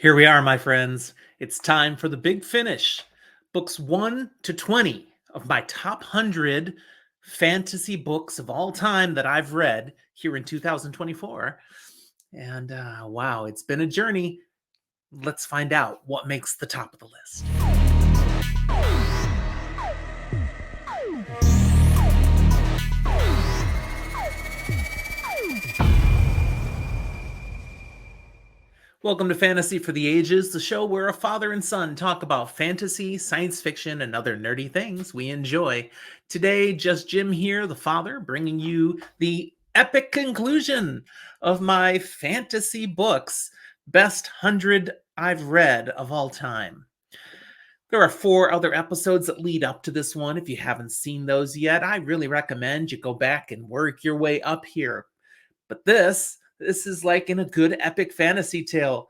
Here we are, my friends. It's time for the big finish. Books 1 to 20 of my top 100 fantasy books of all time that I've read here in 2024. And wow, it's been a journey. Let's find out what makes the top of the list. Welcome to Fantasy for the Ages, the show where a father and son talk about fantasy, science fiction, and other nerdy things we enjoy. Today, just Jim here, the father, bringing you the epic conclusion of my fantasy books, best 100 I've read of all time. There are 4 other episodes that lead up to this one. If you haven't seen those yet, I really recommend you go back and work your way up here. But this is like in a good epic fantasy tale.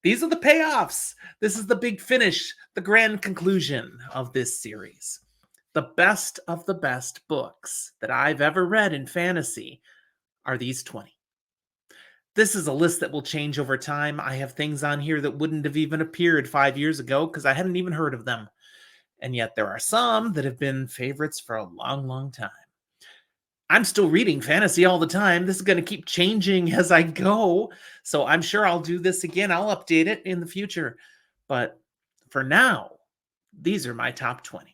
These are the payoffs. This is the big finish, the grand conclusion of this series. The best of the best books that I've ever read in fantasy are these 20. This is a list that will change over time. I have things on here that wouldn't have even appeared 5 years ago because I hadn't even heard of them. And yet there are some that have been favorites for a long, long time. I'm still reading fantasy all the time. This is going to keep changing as I go. So I'm sure I'll do this again. I'll update it in the future. But for now, these are my top 20.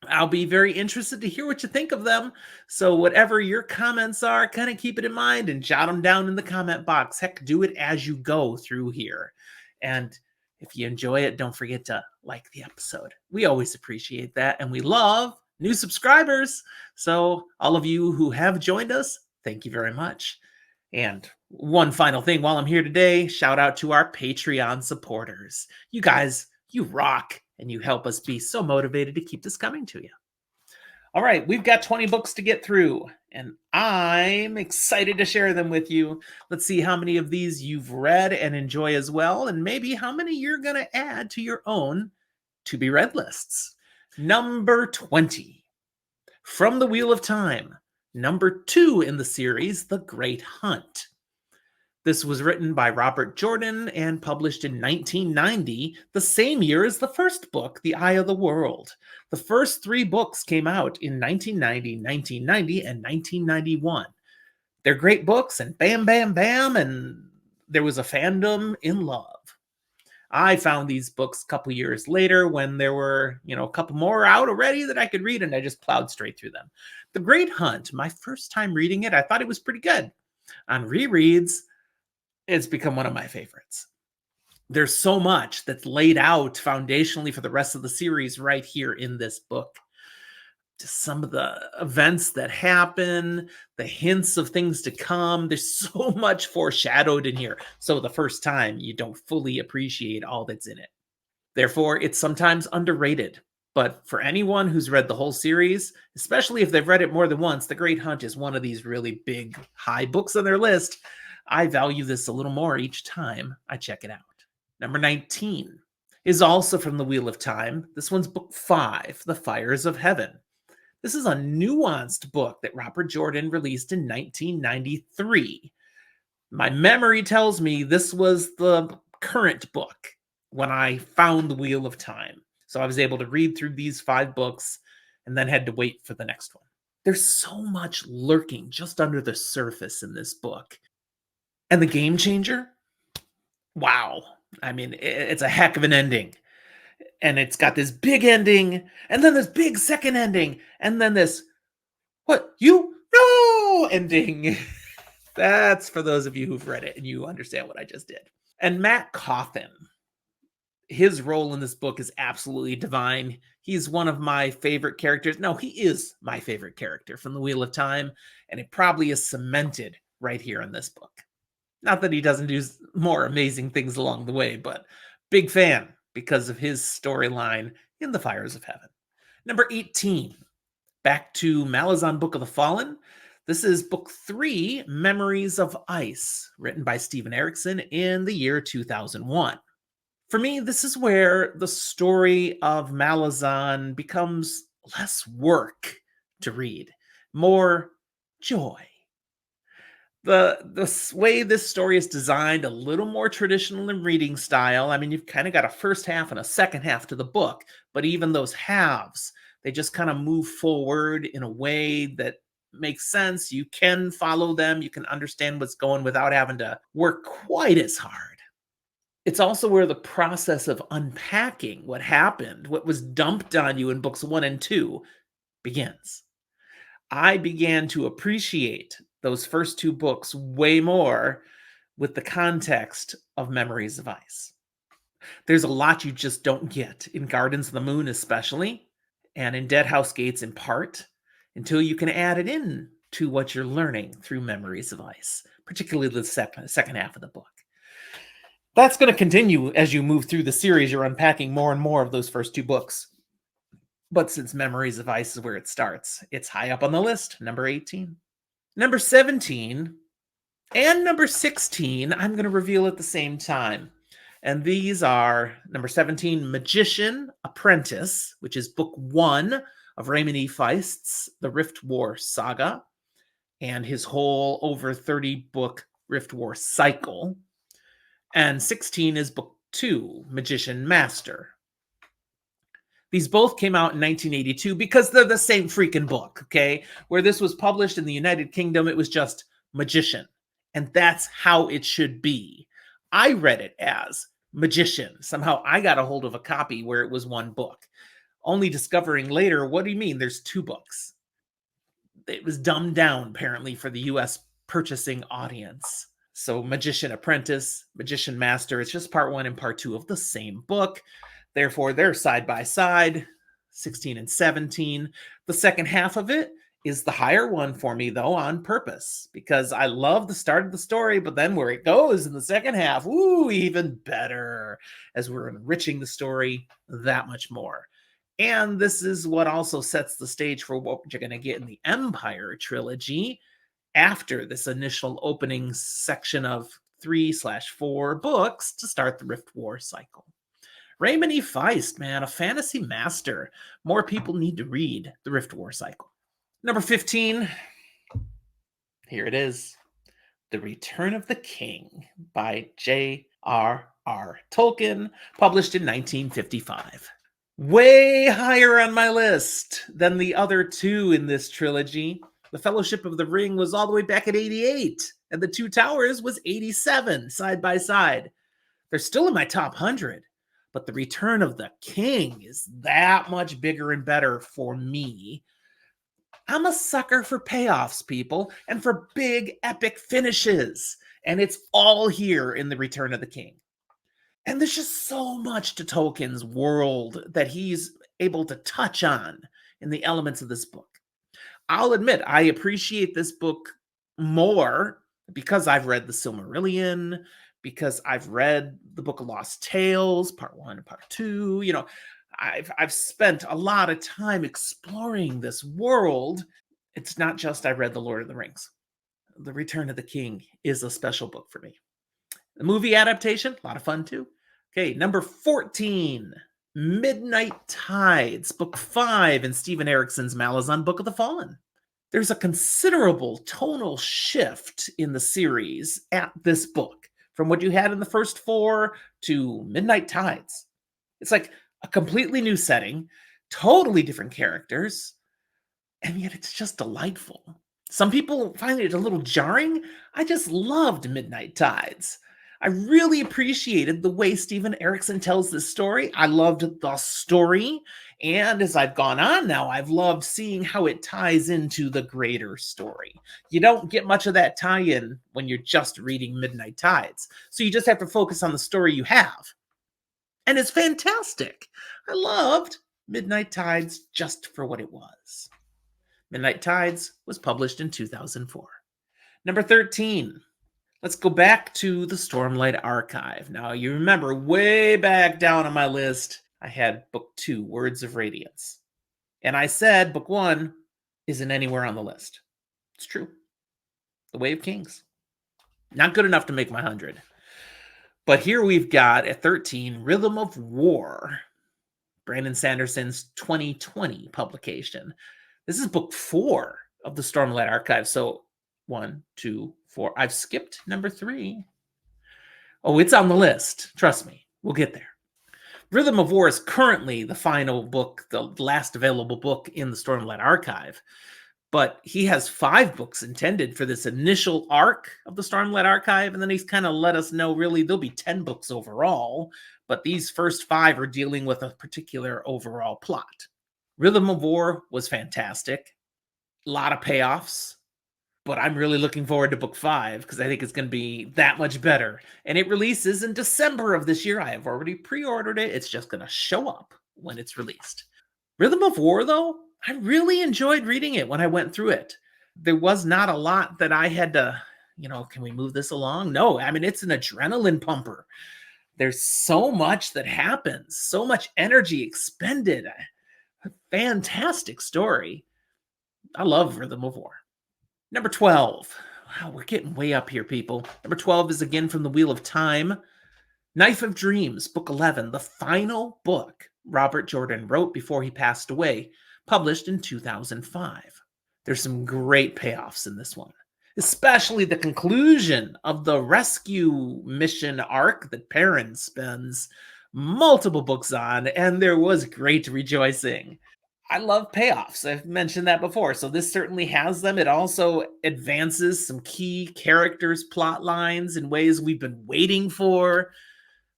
I'll be very interested to hear what you think of them. So whatever your comments are, kind of keep it in mind and jot them down in the comment box. Heck, do it as you go through here. And if you enjoy it, don't forget to like the episode. We always appreciate that. And we love new subscribers. So all of you who have joined us, thank you very much. And one final thing while I'm here today, shout out to our Patreon supporters. You guys, you rock, and you help us be so motivated to keep this coming to you. All right, we've got 20 books to get through, and I'm excited to share them with you. Let's see how many of these you've read and enjoy as well, and maybe how many you're going to add to your own to-be-read lists. Number 20, from the Wheel of Time, number 2 in the series, The Great Hunt. This was written by Robert Jordan and published in 1990, the same year as the first book, The Eye of the World. The first 3 books came out in 1990, 1990, and 1991. They're great books, and bam, bam, bam, and there was a fandom in love. I found these books a couple years later when there were, a couple more out already that I could read, and I just plowed straight through them. The Great Hunt, my first time reading it, I thought it was pretty good. On rereads, it's become one of my favorites. There's so much that's laid out foundationally for the rest of the series right here in this book. Just some of the events that happen, the hints of things to come. There's so much foreshadowed in here. So the first time, you don't fully appreciate all that's in it. Therefore, it's sometimes underrated. But for anyone who's read the whole series, especially if they've read it more than once, The Great Hunt is one of these really big, high books on their list. I value this a little more each time I check it out. Number 19 is also from the Wheel of Time. This one's book 5, The Fires of Heaven. This is a nuanced book that Robert Jordan released in 1993. My memory tells me this was the current book when I found the Wheel of Time. So I was able to read through these 5 books and then had to wait for the next one. There's so much lurking just under the surface in this book. And the game changer? Wow. I mean, it's a heck of an ending. And it's got this big ending, and then this big second ending, and then this, no, ending. That's for those of you who've read it and you understand what I just did. And Matt Coffin, his role in this book is absolutely divine. He's one of my favorite characters. No, he is my favorite character from the Wheel of Time, and it probably is cemented right here in this book. Not that he doesn't do more amazing things along the way, but big fan because of his storyline in The Fires of Heaven. Number 18, back to Malazan Book of the Fallen. This is book 3, Memories of Ice, written by Steven Erikson in the year 2001. For me, this is where the story of Malazan becomes less work to read, more joy. Way this story is designed, a little more traditional in reading style. I mean, you've kind of got a first half and a second half to the book, but even those halves, they just kind of move forward in a way that makes sense. You can follow them, you can understand what's going without having to work quite as hard. It's also where the process of unpacking what happened, what was dumped on you in books 1 and 2 begins. I began to appreciate those first 2 books way more with the context of Memories of Ice. There's a lot you just don't get in Gardens of the Moon, especially, and in Dead House Gates in part, until you can add it in to what you're learning through Memories of Ice, particularly the second half of the book. That's going to continue as you move through the series. You're unpacking more and more of those first 2 books. But since Memories of Ice is where it starts, it's high up on the list, number 18. Number 17 and number 16, I'm going to reveal at the same time. And these are number 17, Magician Apprentice, which is book 1 of Raymond E. Feist's The Rift War Saga and his whole over 30 book Rift War cycle. And 16 is book 2, Magician Master. These both came out in 1982 because they're the same freaking book, okay? Where this was published in the United Kingdom, it was just Magician. And that's how it should be. I read it as Magician. Somehow I got a hold of a copy where it was one book. Only discovering later, what do you mean there's 2 books? It was dumbed down, apparently, for the US purchasing audience. So Magician Apprentice, Magician Master, it's just part 1 and part 2 of the same book. Therefore, they're side by side, 16 and 17. The second half of it is the higher one for me, though, on purpose, because I love the start of the story, but then where it goes in the second half, ooh, even better, as we're enriching the story that much more. And this is what also sets the stage for what you're going to get in the Empire trilogy after this initial opening section of 3/4 books to start the Rift War cycle. Raymond E. Feist, man, a fantasy master. More people need to read the Rift War cycle. Number 15, here it is. The Return of the King by J.R.R. Tolkien, published in 1955. Way higher on my list than the other 2 in this trilogy. The Fellowship of the Ring was all the way back at 88, and The Two Towers was 87, side by side. They're still in my top 100. But The Return of the King is that much bigger and better for me. I'm a sucker for payoffs, people, and for big, epic finishes. And it's all here in The Return of the King. And there's just so much to Tolkien's world that he's able to touch on in the elements of this book. I'll admit, I appreciate this book more because I've read The Silmarillion, because I've read the Book of Lost Tales, part 1 and part 2. You know, I've spent a lot of time exploring this world. It's not just I read The Lord of the Rings. The Return of the King is a special book for me. The movie adaptation, a lot of fun too. Okay, number 14, Midnight Tides, book 5 in Stephen Erickson's Malazan Book of the Fallen. There's a considerable tonal shift in the series at this book, from what you had in the first 4 to Midnight Tides. It's like a completely new setting, totally different characters, and yet it's just delightful. Some people find it a little jarring. I just loved Midnight Tides. I really appreciated the way Stephen Erickson tells this story. I loved the story. And as I've gone on now, I've loved seeing how it ties into the greater story. You don't get much of that tie-in when you're just reading Midnight Tides. So you just have to focus on the story you have. And it's fantastic. I loved Midnight Tides just for what it was. Midnight Tides was published in 2004. Number 13. Let's go back to the Stormlight Archive. Now, you remember way back down on my list, I had book 2, Words of Radiance. And I said book 1 isn't anywhere on the list. It's true. The Way of Kings. Not good enough to make my 100. But here we've got at 13, Rhythm of War, Brandon Sanderson's 2020 publication. This is book 4 of the Stormlight Archive. So 1, 2, I've skipped number 3. Oh, it's on the list. Trust me, we'll get there. Rhythm of War is currently the final book, the last available book in the Stormlight Archive. But he has 5 books intended for this initial arc of the Stormlight Archive, and then he's kind of let us know really there'll be 10 books overall, but these first 5 are dealing with a particular overall plot. Rhythm of War was fantastic. A lot of payoffs, but I'm really looking forward to book 5 because I think it's going to be that much better. And it releases in December of this year. I have already pre-ordered it. It's just going to show up when it's released. Rhythm of War, though, I really enjoyed reading it when I went through it. There was not a lot that I had to, can we move this along? No, I mean, it's an adrenaline pumper. There's so much that happens, so much energy expended. A fantastic story. I love Rhythm of War. Number 12. Wow, we're getting way up here, people. Number 12 is again from the Wheel of Time. Knife of Dreams, Book 11, the final book Robert Jordan wrote before he passed away, published in 2005. There's some great payoffs in this one, especially the conclusion of the rescue mission arc that Perrin spends multiple books on, and there was great rejoicing. I love payoffs. I've mentioned that before, so this certainly has them. It also advances some key characters' plot lines in ways we've been waiting for.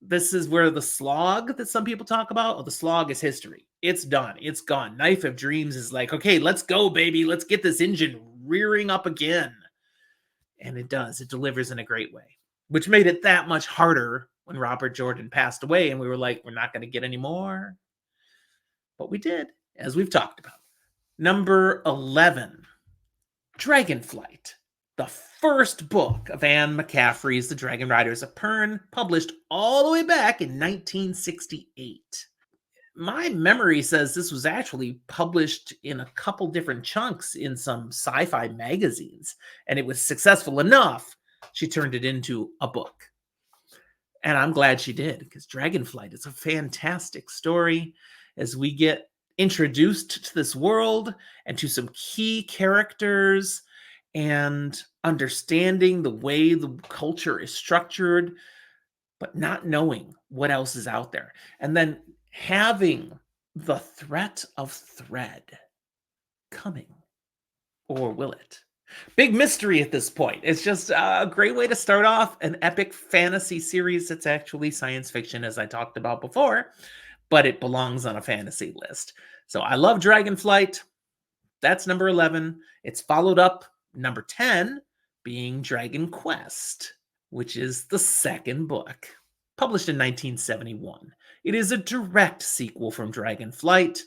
This is where the slog that some people talk about, the slog is history. It's done. It's gone. Knife of Dreams is like, okay, let's go, baby. Let's get this engine rearing up again. And it does. It delivers in a great way, which made it that much harder when Robert Jordan passed away. And we were like, we're not going to get any more. But we did, as we've talked about. Number 11, Dragonflight. The first book of Anne McCaffrey's The Dragon Riders of Pern, published all the way back in 1968. My memory says this was actually published in a couple different chunks in some sci-fi magazines, and it was successful enough she turned it into a book. And I'm glad she did, because Dragonflight is a fantastic story as we get introduced to this world and to some key characters and understanding the way the culture is structured, but not knowing what else is out there. And then having the threat of thread coming, or will it? Big mystery at this point. It's just a great way to start off an epic fantasy series that's actually science fiction, as I talked about before, but it belongs on a fantasy list. So I love Dragonflight. That's number 11. It's followed up, number 10, being Dragon Quest, which is the second book, published in 1971. It is a direct sequel from Dragonflight.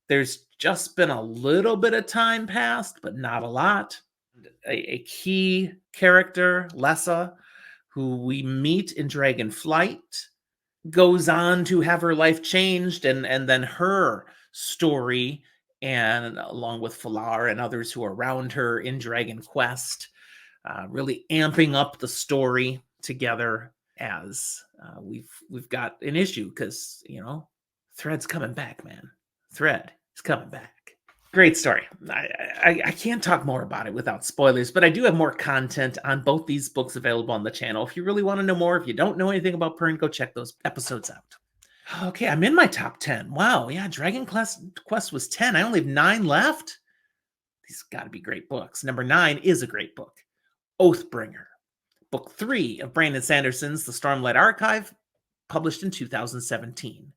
There's just been a little bit of time passed, but not a lot. A key character, Lessa, who we meet in Dragonflight, goes on to have her life changed, and then her story, and along with Falar and others who are around her in Dragon Quest, really amping up the story together as we've got an issue because Thread's coming back, man. Thread is coming back. Great story. I can't talk more about it without spoilers, but I do have more content on both these books available on the channel. If you really want to know more, if you don't know anything about Pern, go check those episodes out. Okay, I'm in my top 10. Wow, yeah, Dragon Quest was 10. I only have 9 left. These got to be great books. Number 9 is a great book. Oathbringer. Book 3 of Brandon Sanderson's The Stormlight Archive, published in 2017.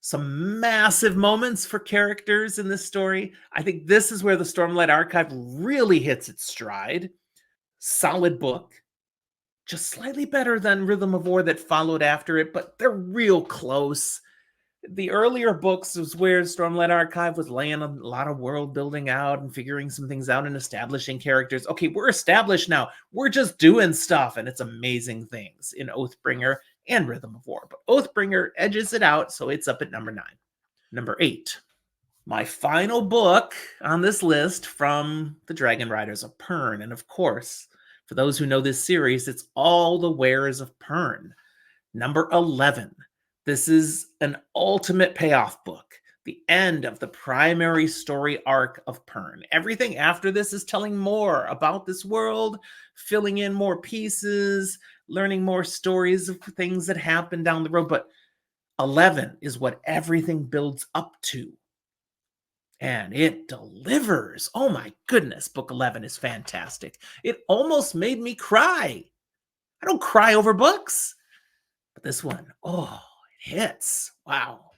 Some massive moments for characters in this story. I think this is where the Stormlight Archive really hits its stride. Solid book. Just slightly better than Rhythm of War that followed after it, but they're real close. The earlier books was where Stormlight Archive was laying a lot of world building out and figuring some things out and establishing characters. Okay, we're established now. We're just doing stuff, and it's amazing things in Oathbringer and Rhythm of War. But Oathbringer edges it out, so it's up at number 9. Number 8, my final book on this list from the Dragon Riders of Pern. And of course, for those who know this series, it's All the Wares of Pern. Number 11. This is an ultimate payoff book. the end of the primary story arc of Pern. Everything after this is telling more about this world, filling in more pieces, learning more stories of things that happen down the road. But 11 is what everything builds up to. And it delivers. Oh my goodness, book 11 is fantastic. It almost made me cry. I don't cry over books, but this one, oh, it hits. Wow.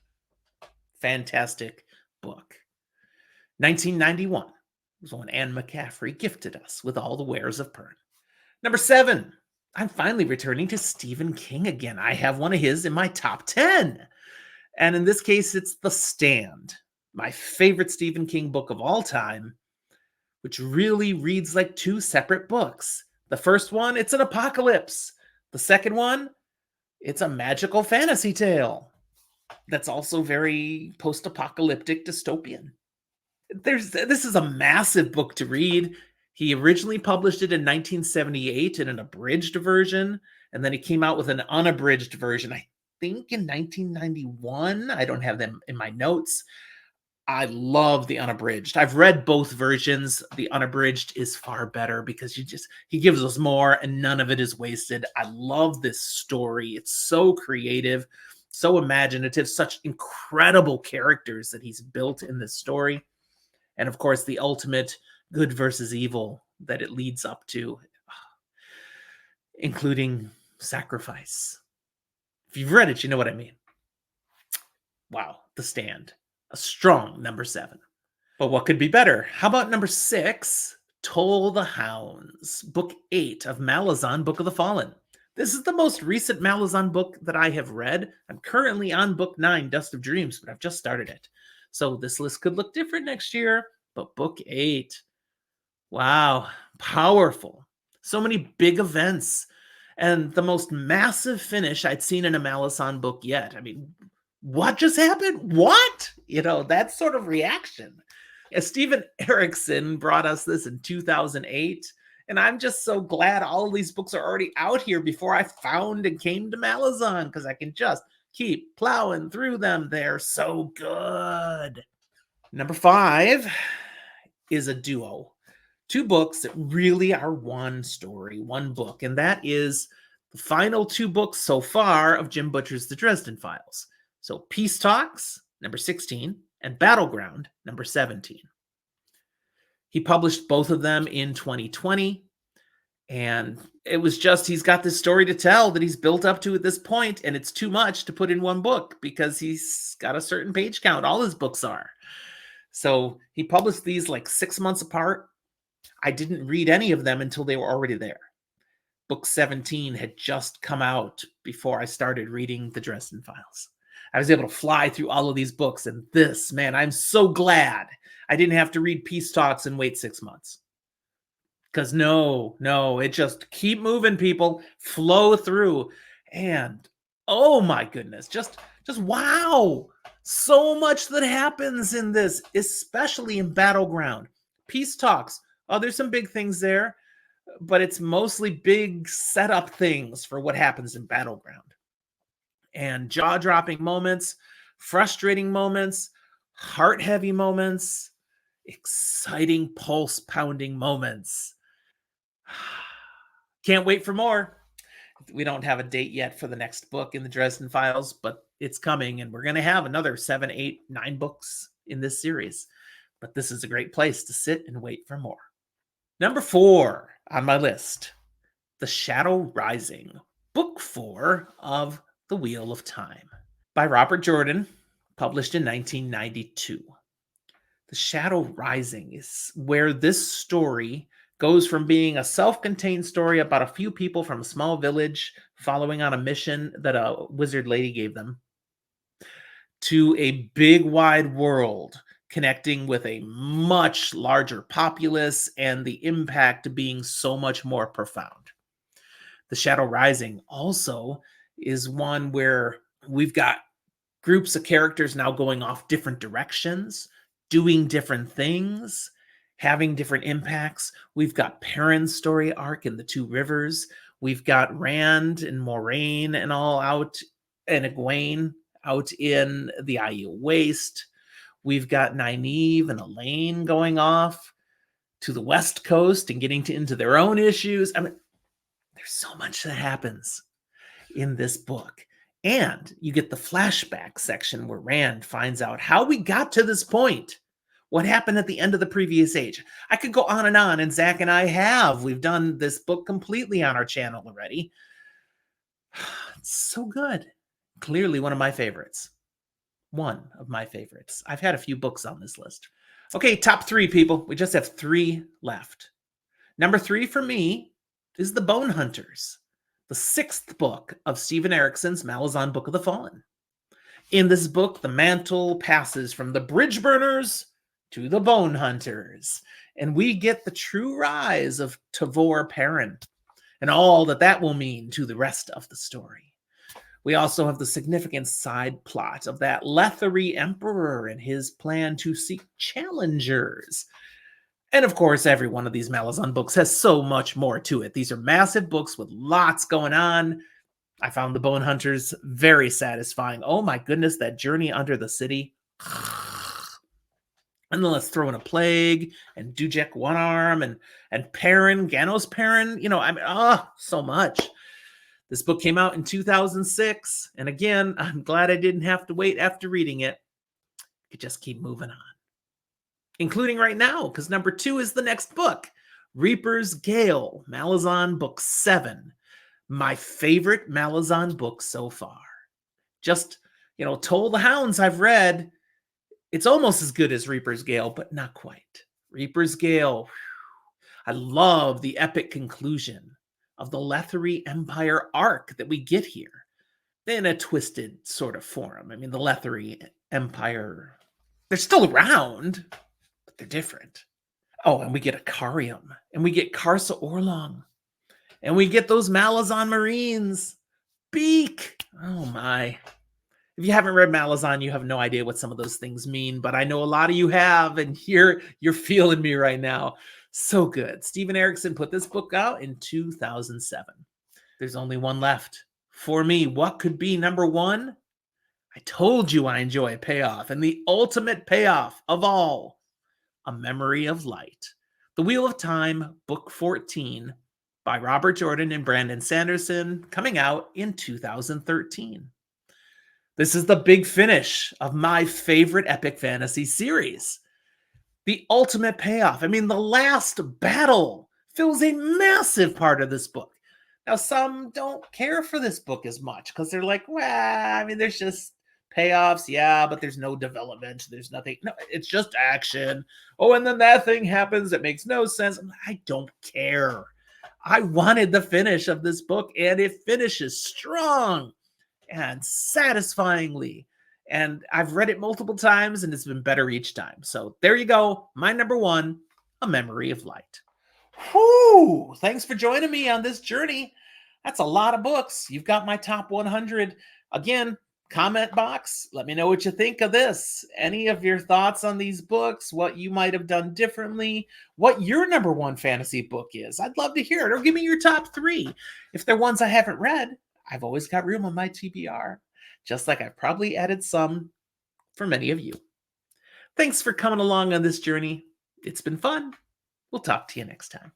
Fantastic book. 1991 was when Anne McCaffrey gifted us with All the Wares of Pern. Number 7, I'm finally returning to Stephen King again. I have one of his in my top 10. And in this case, it's The Stand, my favorite Stephen King book of all time, which really reads like two separate books. The first one, it's an apocalypse. The second one, it's a magical fantasy tale that's also very post-apocalyptic dystopian. This is a massive book to read. He originally published it in 1978 in an abridged version, and then he came out with an unabridged version, I think in 1991. I don't have them in my notes. I love the unabridged. I've read both versions. The unabridged is far better because he gives us more and none of it is wasted. I love this story. It's so creative, so imaginative, such incredible characters that he's built in this story. And of course, the ultimate good versus evil that it leads up to, including sacrifice. If you've read it, you know what I mean. Wow, The Stand. A strong number 7. But what could be better? How about number 6, Toll the Hounds, book 8 of Malazan, Book of the Fallen. This is the most recent Malazan book that I have read. I'm currently on book 9, Dust of Dreams, but I've just started it. So this list could look different next year, but book 8, wow, powerful. So many big events and the most massive finish I'd seen in a Malazan book yet. I mean, what just happened? What? That sort of reaction. Steven Erikson brought us this in 2008, and I'm just so glad all of these books are already out here before I found and came to Malazan, because I can just keep plowing through them. They're so good. Number 5 is a duo. 2 books that really are one story, one book, and that is the final 2 books so far of Jim Butcher's The Dresden Files. So Peace Talks, number 16, and Battleground, number 17. He published both of them in 2020, and it was just, he's got this story to tell that he's built up to at this point, and it's too much to put in one book because he's got a certain page count. All his books are. So he published these like 6 months apart. I didn't read any of them until they were already there. Book 17 had just come out before I started reading the Dresden Files. I was able to fly through all of these books, and this, man, I'm so glad I didn't have to read Peace Talks and wait 6 months. Because no, it just keep moving, people, flow through, and oh my goodness, just wow, so much that happens in this, especially in Battleground. Peace Talks, oh, there's some big things there, but it's mostly big setup things for what happens in Battleground. And jaw-dropping moments, frustrating moments, heart-heavy moments, exciting pulse-pounding moments. Can't wait for more. We don't have a date yet for the next book in the Dresden Files, but it's coming, and we're going to have another 7, 8, 9 books in this series. But this is a great place to sit and wait for more. Number 4 on my list, The Shadow Rising, book 4 of The Wheel of Time, by Robert Jordan, published in 1992. The Shadow Rising is where this story goes from being a self-contained story about a few people from a small village following on a mission that a wizard lady gave them, to a big wide world connecting with a much larger populace and the impact being so much more profound. The Shadow Rising also is one where we've got groups of characters now going off different directions, doing different things, having different impacts. We've got Perrin's story arc in the Two Rivers. We've got Rand and Moraine and all out, and Egwene out in the Aiel Waste. We've got Nynaeve and Elaine going off to the West Coast and getting into their own issues. I mean, there's so much that happens in this book. And you get the flashback section where Rand finds out how we got to this point. What happened at the end of the previous age? I could go on, and Zach and I have. We've done this book completely on our channel already. It's so good. Clearly one of my favorites. One of my favorites. I've had a few books on this list. Okay, top 3, people. We just have 3 left. Number 3 for me is The Bone Hunters, the 6th book of Stephen Erickson's Malazan Book of the Fallen. In this book, the mantle passes from the Bridge Burners to the Bone Hunters, and we get the true rise of Tavor Perrin and all that that will mean to the rest of the story. We also have the significant side plot of that Lethery Emperor and his plan to seek challengers. And of course, every one of these Malazan books has so much more to it. These are massive books with lots going on. I found the Bone Hunters very satisfying. Oh my goodness, that journey under the city. And then let's throw in a plague and Dujek One Arm and Perrin, Ganos Perrin. You know, I mean, so much. This book came out in 2006. And again, I'm glad I didn't have to wait after reading it. I could just keep moving on. Including right now, because number 2 is the next book, Reaper's Gale, Malazan Book 7. My favorite Malazan book so far. Just, Toll the Hounds I've read. It's almost as good as Reaper's Gale, but not quite. Reaper's Gale, I love the epic conclusion of the Lethery Empire arc that we get here. In a twisted sort of form. I mean, the Lethery Empire, they're still around, but they're different. Oh, and we get Akarium, and we get Karsa Orlong, and we get those Malazan Marines. Beak! Oh my. If you haven't read Malazan, you have no idea what some of those things mean, but I know a lot of you have, and you're feeling me right now. So good. Stephen Erickson put this book out in 2007. There's only one left. For me, what could be number 1? I told you I enjoy a payoff, and the ultimate payoff of all, A Memory of Light. The Wheel of Time, Book 14, by Robert Jordan and Brandon Sanderson, coming out in 2013. This is the big finish of my favorite epic fantasy series. The ultimate payoff. I mean, the last battle fills a massive part of this book. Now, some don't care for this book as much because they're like, well, I mean, there's just payoffs, yeah, but there's no development. There's nothing. No, it's just action. Oh, and then that thing happens. It makes no sense. I don't care. I wanted the finish of this book, and it finishes strong and satisfyingly. And I've read it multiple times, and it's been better each time. So there you go. My number 1, A Memory of Light. Whew! Thanks for joining me on this journey. That's a lot of books. You've got my top 100. Again, comment box. Let me know what you think of this. Any of your thoughts on these books, what you might have done differently, what your number 1 fantasy book is. I'd love to hear it. Or give me your top 3. If they're ones I haven't read, I've always got room on my TBR, just like I've probably added some for many of you. Thanks for coming along on this journey. It's been fun. We'll talk to you next time.